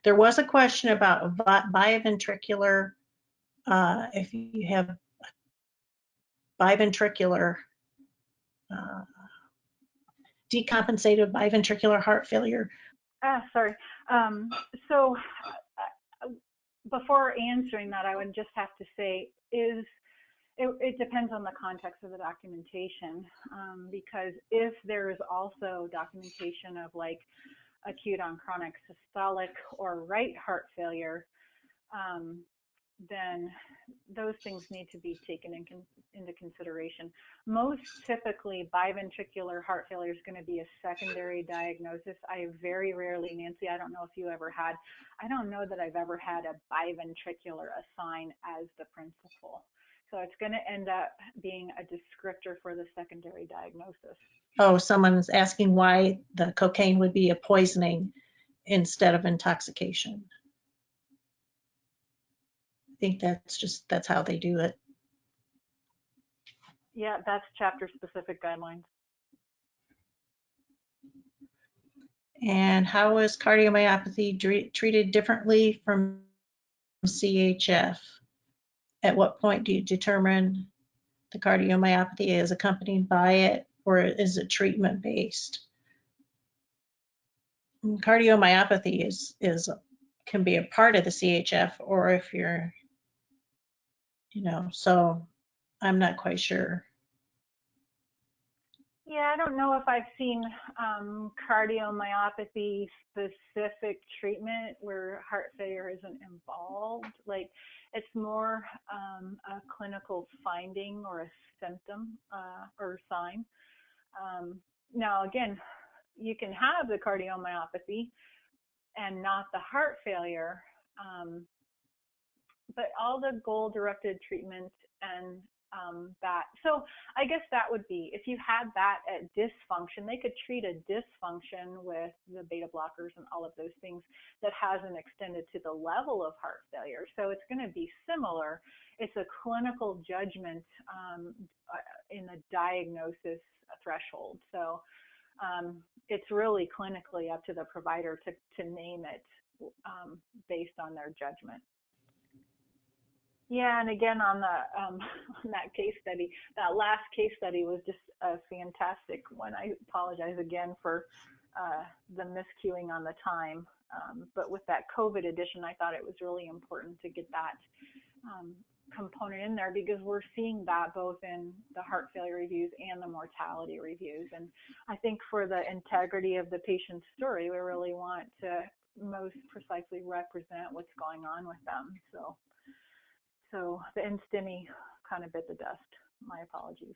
There was a question about biventricular, if you have biventricular, decompensated biventricular heart failure. Sorry. So before answering that, I would just have to say it depends on the context of the documentation, because if there is also documentation of like acute on chronic systolic or right heart failure, then those things need to be taken into consideration. Most typically, biventricular heart failure is going to be a secondary diagnosis. I very rarely, Nancy, I don't know if you ever had, I don't know that I've ever had a biventricular assign as the principal. So it's going to end up being a descriptor for the secondary diagnosis. Oh, someone's asking why the cocaine would be a poisoning instead of intoxication. I think that's how they do it. Yeah, that's chapter specific guidelines. And how is cardiomyopathy treated differently from CHF? At what point do you determine the cardiomyopathy is accompanied by it, or is it treatment based? Cardiomyopathy can be a part of the CHF, or if you're, so I'm not quite sure. Yeah, I don't know if I've seen cardiomyopathy specific treatment where heart failure isn't involved. Like it's more a clinical finding or a symptom or sign. Now, again, you can have the cardiomyopathy and not the heart failure, but all the goal-directed treatment and that. So I guess that would be, if you had that at dysfunction, they could treat a dysfunction with the beta blockers and all of those things that hasn't extended to the level of heart failure. So it's going to be similar. It's a clinical judgment in a diagnosis threshold. So it's really clinically up to the provider to name it based on their judgment. Yeah, and again on the on that case study, that last case study was just a fantastic one. I apologize again for the miscuing on the time, but with that COVID edition, I thought it was really important to get that component in there because we're seeing that both in the heart failure reviews and the mortality reviews. And I think for the integrity of the patient's story, we really want to most precisely represent what's going on with them. So the NSTEMI kind of bit the dust. My apologies.